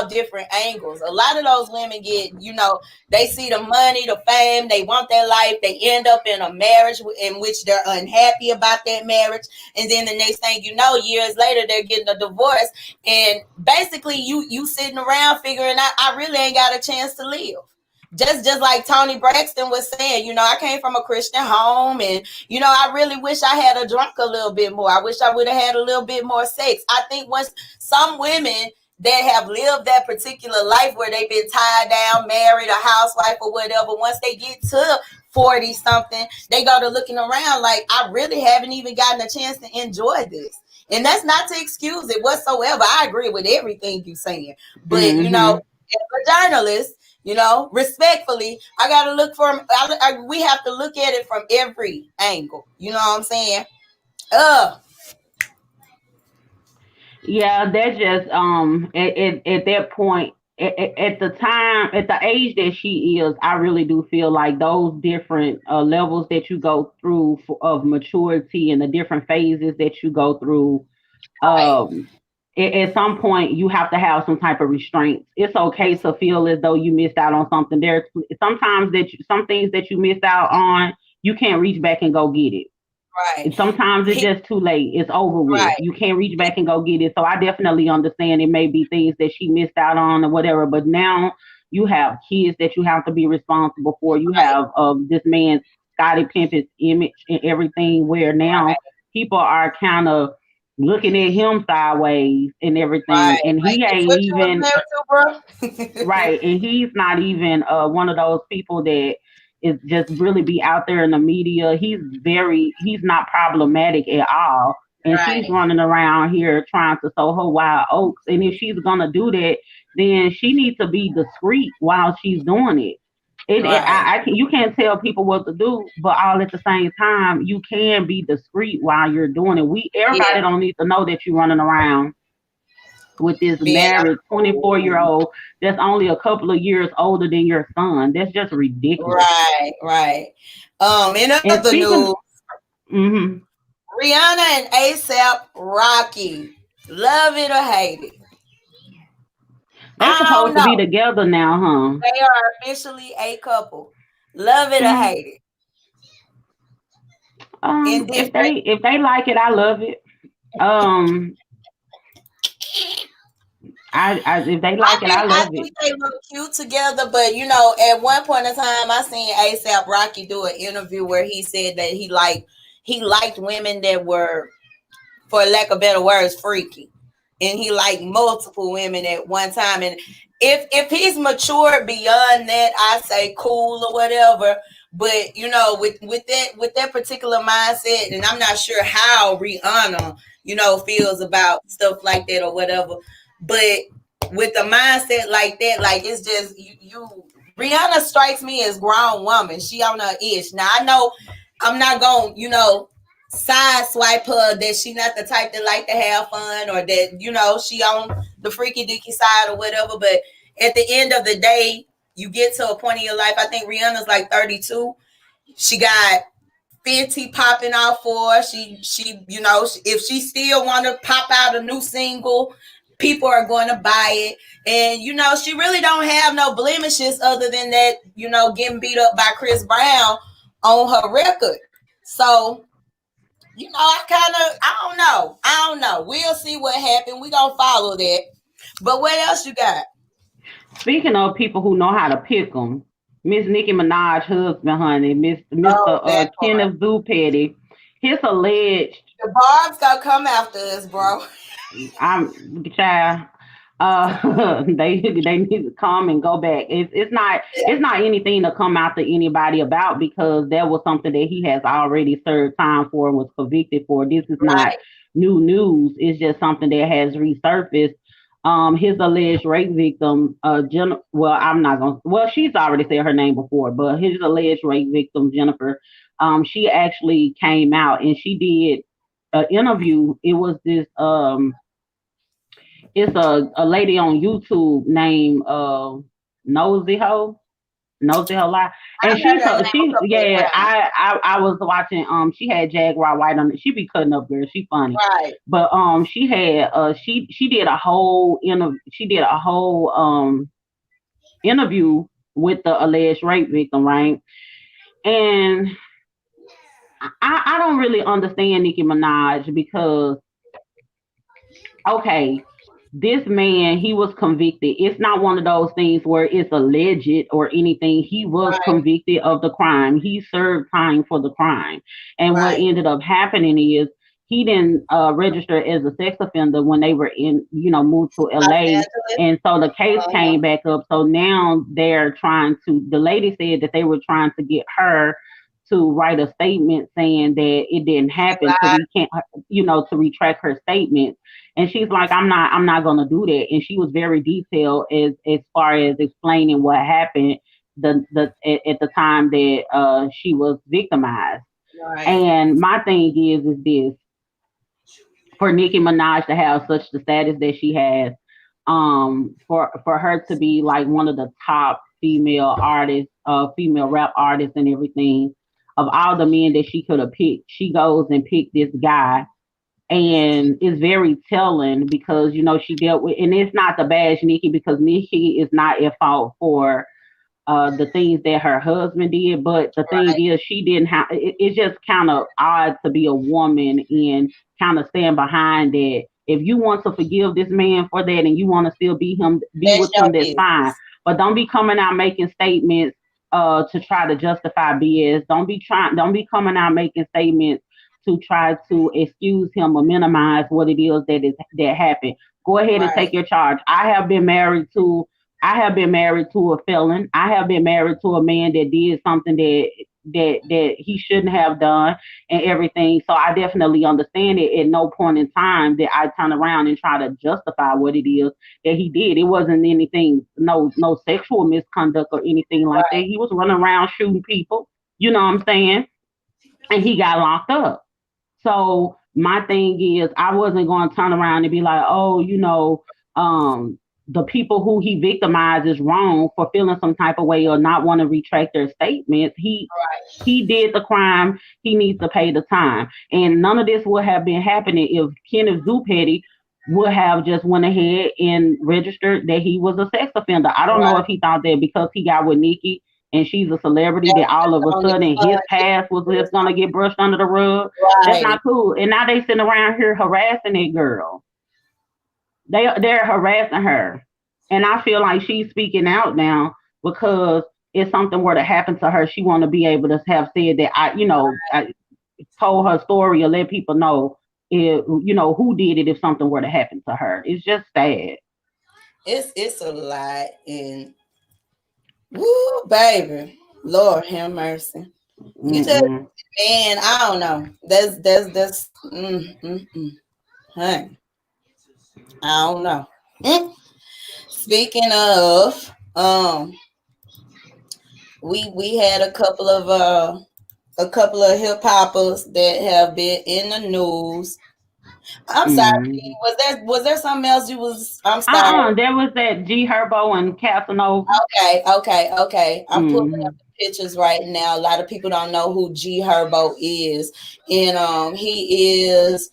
different angles. A lot of those women get, you know, they see the money, the fame, they want their life, they end up in a marriage in which they're unhappy about that marriage, and then the next thing you know, years later, they're getting a divorce, and basically you sitting around figuring out, I really ain't got a chance to live. Just like Tony Braxton was saying, you know, I came from a Christian home and, you know, I really wish I had drunk a little bit more. I wish I would have had a little bit more sex. I think once some women that have lived that particular life where they've been tied down, married, a housewife or whatever, once they get to 40 something, they go to looking around like, I really haven't even gotten a chance to enjoy this. And that's not to excuse it whatsoever. I agree with everything you're saying. But, you know, as a journalist, you know, respectfully, I got to look for we have to look at it from every angle. You know what I'm saying? Yeah, that's just at that point, at the age that she is, I really do feel like those different levels that you go through of maturity and the different phases that you go through, at some point you have to have some type of restraints. It's okay to feel as though you missed out on something. There's sometimes some things that you missed out on, you can't reach back and go get it. Right. Sometimes it's just too late. It's over with. Right. You can't reach back and go get it. So I definitely understand it may be things that she missed out on or whatever. But now you have kids that you have to be responsible for. You Right. have this man Scottie Pippen's image and everything. Where now people are kind of looking at him sideways and everything, Right. and he Like, ain't what you was even married to, bro? right, and he's not even one of those people that is just really be out there in the media. He's not problematic at all. And she's Right. running around here trying to sow her wild oats. And if she's gonna do that, then she needs to be discreet while she's doing it. Right. You can't tell people what to do, but all at the same time, you can be discreet while you're doing it. Everybody Yeah. don't need to know that you're running around with this Being married a 24-year-old that's only a couple of years older than your son. That's just ridiculous. Right. Right. In And other news, mhm. Rihanna and ASAP Rocky, love it or hate it. They I don't supposed to be know. together now, huh? They are officially a couple. Love it or See, hate it. Indifferent. if they like it, I love it. Um, I if they like it, I I love it. think they look cute together, but you know, at one point in time, I seen ASAP Rocky do an interview where he said that he liked women that were, for lack of better words, freaky, and he liked multiple women at one time. And if he's matured beyond that, I say cool or whatever. But you know, with that particular mindset, and I'm not sure how Rihanna, feels about stuff like that or whatever. But with a mindset like that, like it's just you Rihanna strikes me as grown woman. She on her ish. Now I know I'm not gonna, side swipe her that she not the type that like to have fun, or that, she on the freaky dicky side or whatever. But at the end of the day, you get to a point in your life. I think Rihanna's like 32. She got 50 popping out for her. She if she still want to pop out a new single, people are going to buy it. And she really don't have no blemishes other than that, getting beat up by Chris Brown on her record. So I don't know. We'll see what happens. We gonna follow that. But what else you got? Speaking of people who know how to pick them, Miss Nicki Minaj husband, honey, Mr. Kenneth Petty, his alleged. The Barb's gonna come after us, bro. I'm child. They need to come and go back. It's not anything to come after anybody about, because that was something that he has already served time for and was convicted for. This is not new news. It's just something that has resurfaced. His alleged rape victim, she's already said her name before, but his alleged rape victim, Jennifer, she actually came out and she did an interview. It was this it's a lady on YouTube named Nosy Ho Live, and I was watching. She had Jaguar White on it. She be cutting up, girl. She funny, right? But she had she did a whole interview with the alleged rape victim, right? And I don't really understand Nicki Minaj, because okay, this man, he was convicted. It's not one of those things where it's alleged or anything. He was convicted of the crime. He served time for the crime. And what ended up happening is he didn't register as a sex offender when they were moved to LA. And so the case came back up. So now the lady said that they were trying to get her to write a statement saying that it didn't happen, so we can't, to retract her statement. And she's like, I'm not gonna do that. And she was very detailed as far as explaining what happened at the time that she was victimized. Right. And my thing is this: for Nicki Minaj to have such the status that she has, for her to be like one of the top female artists, female rap artists and everything, of all the men that she could have picked, she goes and picked this guy. And it's very telling because, she dealt with, and it's not the bash Nicki, because Nicki is not at fault for the things that her husband did. But the thing Right. is, she didn't have. It's just kind of odd to be a woman and kind of stand behind that. If you want to forgive this man for that and you want to still be That's with your him, that's fine. business. But don't be coming out making statements to try to justify BS. Don't be coming out making statements to try to excuse him or minimize what it is that happened. Go ahead and take Right. your charge. I have been married to a felon. I have been married to a man that did something that he shouldn't have done and everything. So I definitely understand it. At no point in time that I turn around and try to justify what it is that he did. It wasn't anything, no sexual misconduct or anything like that. Right. He was running around shooting people. You know what I'm saying? And he got locked up. So my thing is, I wasn't going to turn around and be like, oh, the people who he victimized is wrong for feeling some type of way or not want to retract their statements. He did the crime. He needs to pay the time. And none of this would have been happening if Kenneth Zuppetti would have just went ahead and registered that he was a sex offender. I don't know Right. if he thought that because he got with Nikki and she's a celebrity That that was all just of a on sudden the his past was just gonna get brushed under the rug. That's right. not cool. And now they sitting around here harassing that girl. They're harassing her. And I feel like she's speaking out now because if something were to happen to her, she want to be able to have said that I told her story or let people know who did it if something were to happen to her. It's just sad. It's a lot, and woo, baby, Lord have mercy. You just Mm-mm. man, I don't know. That's honey, I don't know. Mm. Speaking of, we had a couple of hip hoppers that have been in the news. I'm sorry. Mm. Was there something else you was? I'm sorry. There was that G Herbo and Casanova. Okay. I'm pulling up Mm. the pictures right now. A lot of people don't know who G Herbo is, and he is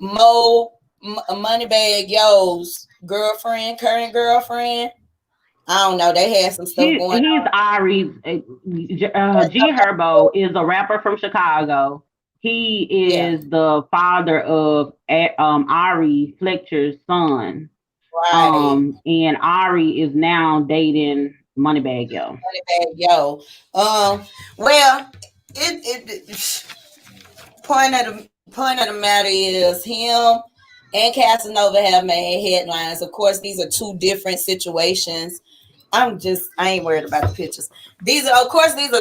Moneybag Yo's girlfriend, current girlfriend. I don't know. They had some stuff going He's on. Ari's. G Herbo is a rapper from Chicago. He Yeah, is the father of Ari Fletcher's son. right. And Ari is now dating Moneybag Yo. Moneybag Yo. Well, it point of the matter is him and Casanova have made headlines. Of course, these are two different situations. I ain't worried about the pictures. These are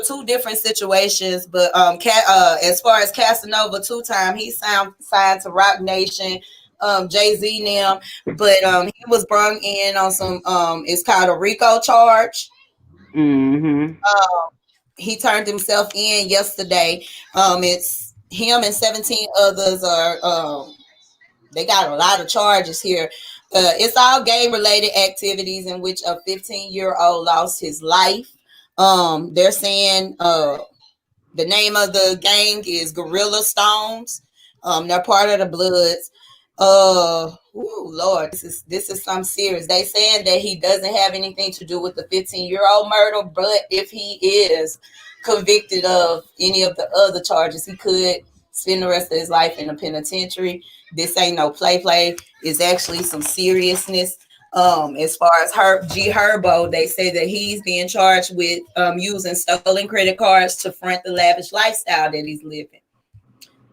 two different situations, but as far as Casanova, 2 time he signed to Rock Nation, Jay-Z now, but he was brought in on some it's called a RICO charge. Mm-hmm. He turned himself in yesterday. It's him and 17 others are they got a lot of charges here. It's all game related activities in which a 15-year-old lost his life. They're saying the name of the gang is Gorilla Stones. They're part of the Bloods. Lord, this is something serious. They saying that he doesn't have anything to do with the 15-year-old murder, but if he is convicted of any of the other charges, he could spend the rest of his life in the penitentiary. This ain't no play. It's actually some seriousness. As far as G Herbo, they say that he's being charged with using stolen credit cards to front the lavish lifestyle that he's living.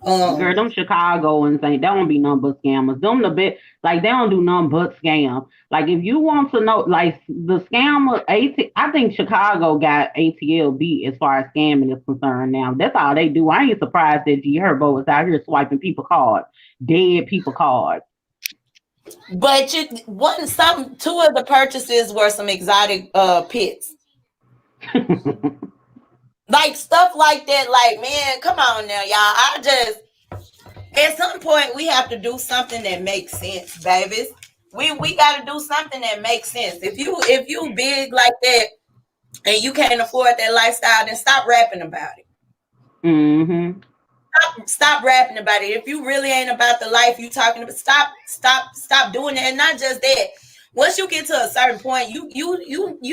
Girl, them Chicagoans ain't, they don't be nothing but scammers. Them the bit, like, they don't do nothing but scam. Like, if you want to know, like, the scammer, I think Chicago got ATL beat as far as scamming is concerned now. That's all they do. I ain't surprised that G Herbo is out here swiping people cards, dead people cards. But two of the purchases were some exotic pits. Like stuff like that, like, man, come on now, y'all. At some point we have to do something that makes sense, babies. We gotta do something that makes sense. If you big like that and you can't afford that lifestyle, then stop rapping about it. Mm-hmm. Stop rapping about it. If you really ain't about the life you talking about, stop doing it. And not just that. once you get to a certain point, you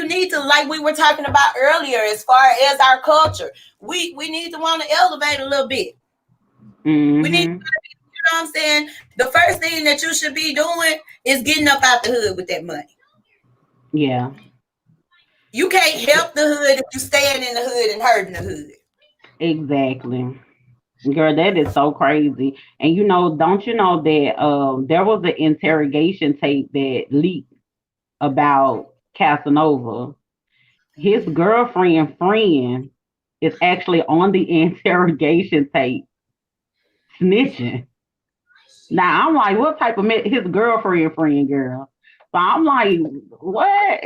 need to, like we were talking about earlier, as far as our culture, we need to want to elevate a little bit. Mm-hmm. We need to, you know what I'm saying? The first thing that you should be doing is getting up out the hood with that money. Yeah. You can't help the hood if you staying in the hood and hurting the hood. Exactly. Girl, that is so crazy. And don't you know that there was an interrogation tape that leaked about Casanova. His girlfriend friend is actually on the interrogation tape snitching. Now I'm like, what type of his girlfriend friend girl? So I'm like, what?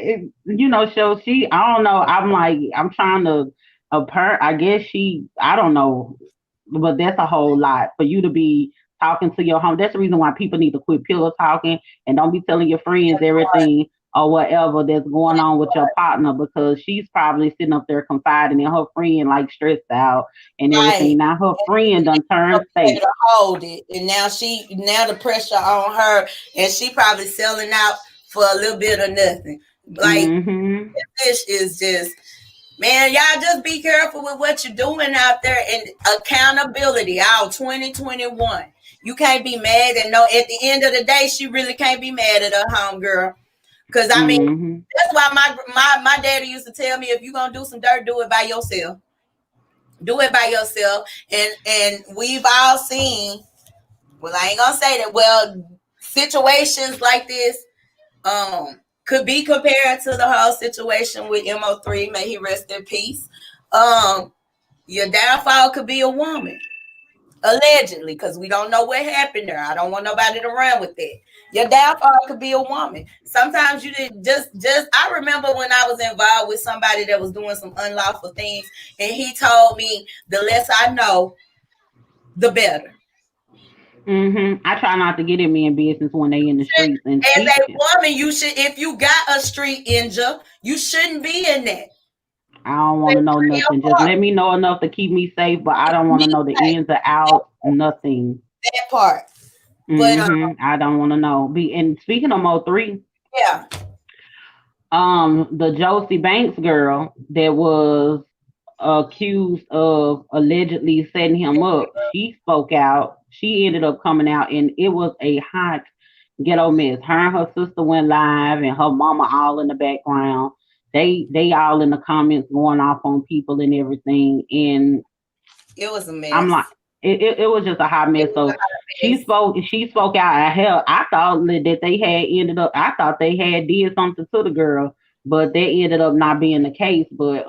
So I don't know. I'm like, I'm trying to I guess I don't know, but that's a whole lot for you to be talking to your home. That's the reason why people need to quit pillow talking and don't be telling your friends everything or whatever that's going on with your partner, because she's probably sitting up there confiding in her friend, like stressed out and everything. Now her friend done turned fake. Hold it, and now the pressure on her, and she probably selling out for a little bit of nothing. Like this is just, man, y'all just be careful with what you're doing out there, and accountability out 2021. You can't be mad, and no, at the end of the day, she really can't be mad at her homegirl. Because I mean, that's why my daddy used to tell me, if you're gonna do some dirt, do it by yourself. Do it by yourself. And we've all seen, well, I ain't gonna say that, well, situations like this could be compared to the whole situation with MO3, may he rest in peace. Your downfall could be a woman, allegedly, because we don't know what happened there. I don't want nobody to run with that. Your downfall could be a woman. Sometimes you did just I remember when I was involved with somebody that was doing some unlawful things, and he told me, the less I know, the better. I try not to get in men business when they in the streets. And as a woman, you should, if you got a street injury, you shouldn't be in that. I don't want to know nothing. Just let me know enough to keep me safe, but I don't want to know the ins or outs. Nothing. That part. But I don't want to know. And speaking of Mo3, yeah. The Josie Banks girl that was accused of allegedly setting him up, she spoke out. She ended up coming out, and it was a hot ghetto mess. Her and her sister went live, and her mama all in the background. They all in the comments going off on people and everything, and it was a mess. I'm like, it was just a hot mess. So she spoke out. Hell, I thought that they had ended up. I thought they had did something to the girl, but that ended up not being the case. But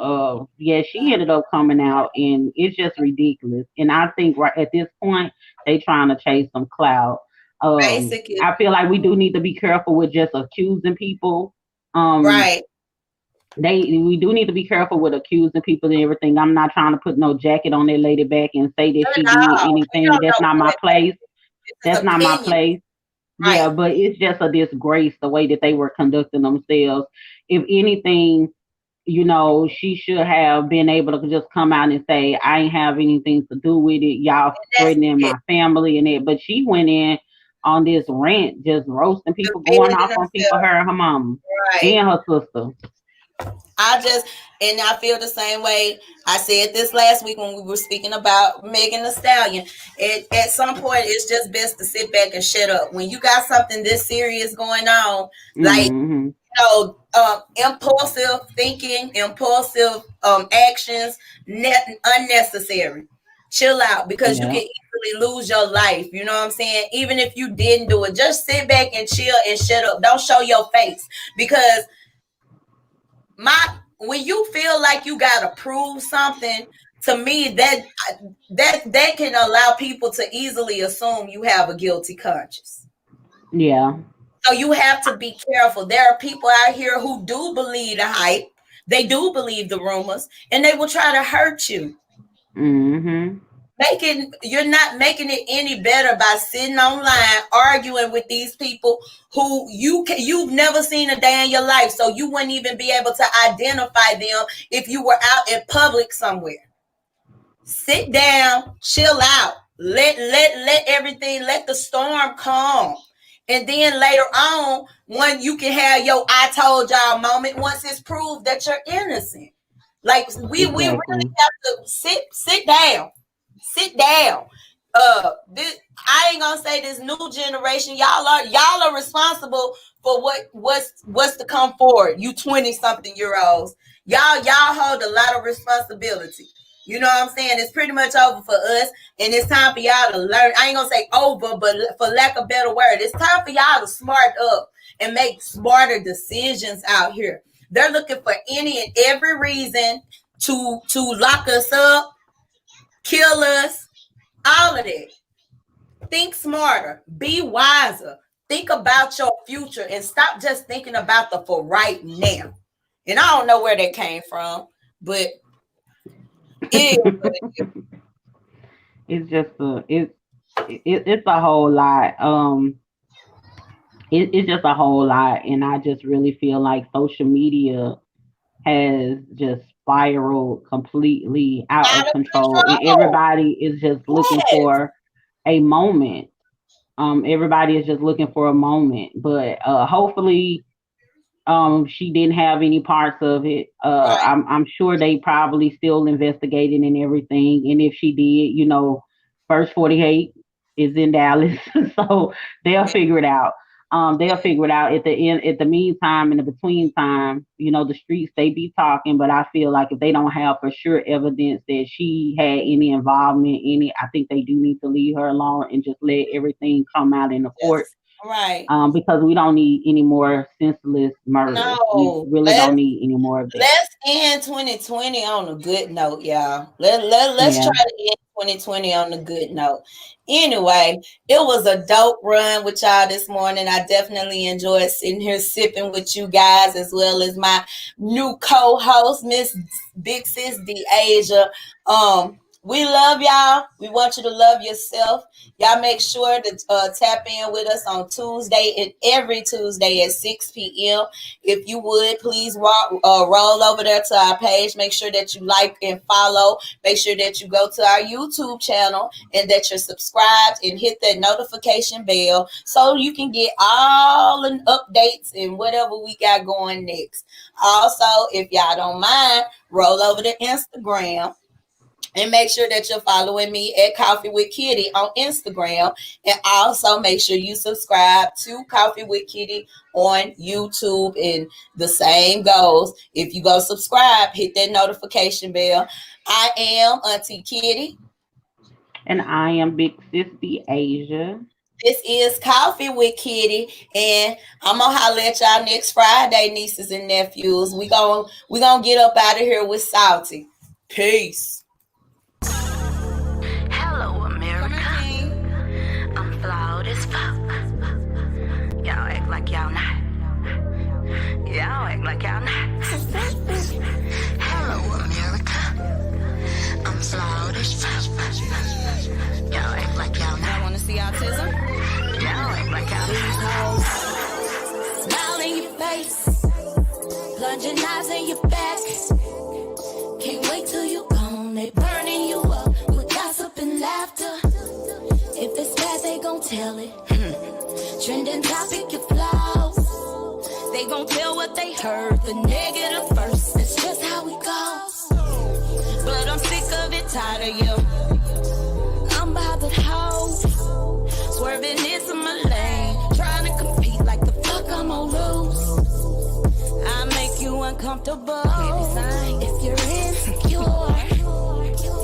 yeah, she ended up coming out, and it's just ridiculous. And I think right at this point, they trying to chase some clout. Basically, I feel like we do need to be careful with just accusing people. Right. We do need to be careful with accusing people and everything. I'm not trying to put no jacket on that lady back and say that she did anything. That's not my place. That's not my place. Right. Yeah, but it's just a disgrace the way that they were conducting themselves. If anything, she should have been able to just come out and say, I ain't have anything to do with it. Y'all threatening my family and it. But she went in on this rant, just roasting people, going off on people, her and her mom and her sister. I feel the same way. I said this last week when we were speaking about Megan Thee Stallion. At some point, it's just best to sit back and shut up. When you got something this serious going on, like, impulsive thinking, impulsive actions, unnecessary. Chill out, because you can easily lose your life. You know what I'm saying? Even if you didn't do it, just sit back and chill and shut up. Don't show your face, because when you feel like you gotta prove something, to me, that can allow people to easily assume you have a guilty conscience. Yeah. So you have to be careful. There are people out here who do believe the hype, they do believe the rumors, and they will try to hurt you. You're not making it any better by sitting online arguing with these people who you've never seen a day in your life, so you wouldn't even be able to identify them if you were out in public somewhere. Sit down, chill out, let everything, let the storm calm, And then later on, when you can have your "I told y'all" moment, once it's proved that you're innocent. Like we really have to sit down. I ain't gonna say this new generation. Y'all are responsible for what's to come forward. You 20-something-year-olds. Y'all hold a lot of responsibility. You know what I'm saying? It's pretty much over for us, and it's time for y'all to learn. I ain't gonna say over, but for lack of a better word, it's time for y'all to smart up and make smarter decisions out here. They're looking for any and every reason to lock us up, kill us, all of that. Think smarter, be wiser, think about your future, and stop just thinking about the for right now. And I don't know where that came from, but it's just it's a whole lot. It's just a whole lot, and I just really feel like social media has just spiraled completely out of control, and everybody is just looking for a moment. Everybody is just looking for a moment, but hopefully she didn't have any parts of it. I'm sure they probably still investigating and everything, and if she did, you know, First 48 is in Dallas, so they'll figure it out. They'll figure it out at the meantime, in the between time, you know, the streets, they be talking, but I feel like if they don't have for sure evidence that she had any involvement in it, I think they do need to leave her alone and just let everything come out in the court. Right. Because we don't need any more senseless murders. No, we really don't need any more of that. Let's end 2020 on a good note, y'all. Let's try to end 2020 on a good note. Anyway, it was a dope run with y'all this morning. I definitely enjoyed sitting here sipping with you guys, as well as my new co-host, Miss Big Sis D'Asia. We love y'all. We want you to love yourself. Y'all make sure to tap in with us on Tuesday and every Tuesday at 6 p.m. If you would, please roll over there to our page. Make sure that you like and follow. Make sure that you go to our YouTube channel and that you're subscribed and hit that notification bell so you can get all the updates and whatever we got going next. Also, if y'all don't mind, roll over to Instagram. And make sure that you're following me at Coffee with Kiddy on Instagram. And also make sure you subscribe to Coffee with Kiddy on YouTube. And the same goes. If you go subscribe, hit that notification bell. I am Auntie Kiddy. And I am Big Sis D'Asia. This is Coffee with Kiddy. And I'm going to holler at y'all next Friday, nieces and nephews. We gonna get up out of here with Salty. Peace. Hello, America. I'm flawed as fuck. Y'all act like y'all not. Y'all act like y'all not. Hello, America. I'm flawed as fuck. Y'all act like y'all not. Y'all want to see autism? Y'all act like y'all not. Smile in your face. Plunging eyes in your back. Can't wait till you gone. They burning you up. Gossip and laughter. If it's bad, they gon' tell it. Trending topic, your flaws. They gon' tell what they heard. The negative first. It's just how it goes. But I'm sick of it, tired of you. I'm bothered how. Swerving into my lane. Trying to compete like the fuck I'm gonna lose. I make you uncomfortable. If you're insecure.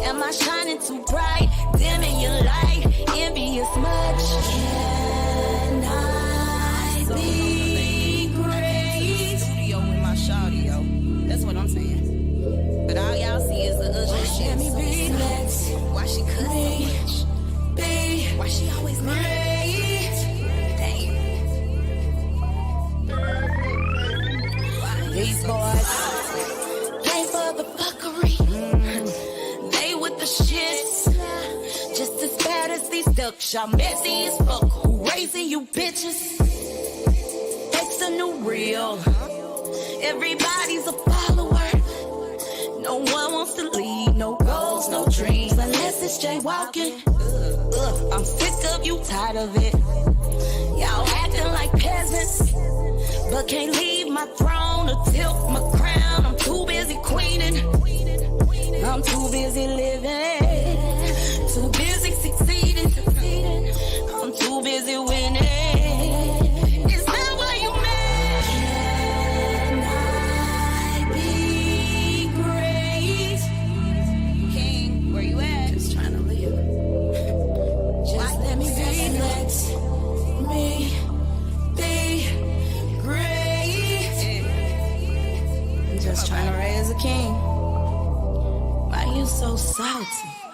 Am I shining too bright? Dimming your light. Envious much. Can I be great? Studio with my shawty, yo. That's what I'm saying. But all y'all see is the ugly shit. Let me be next. Why she cuss so much? Be. Why she always great? Dang. These boys play for the fuckery. With the shits, just as bad as these ducks. Y'all messy as fuck. Who raising you bitches? It's a new real. Everybody's a follower. No one wants to lead. No goals, no no dreams unless it's jaywalking. I'm sick of you, tired of it. Y'all acting like peasants, but can't leave my throne or tilt my crown. I'm too busy queening. I'm too busy living, too busy succeeding. I'm too busy winning. Is that why you mad? Can I be great? King, where you at? Just trying to live. Just let me be. Let me be great. I'm just trying to raise a king. Why you so salty?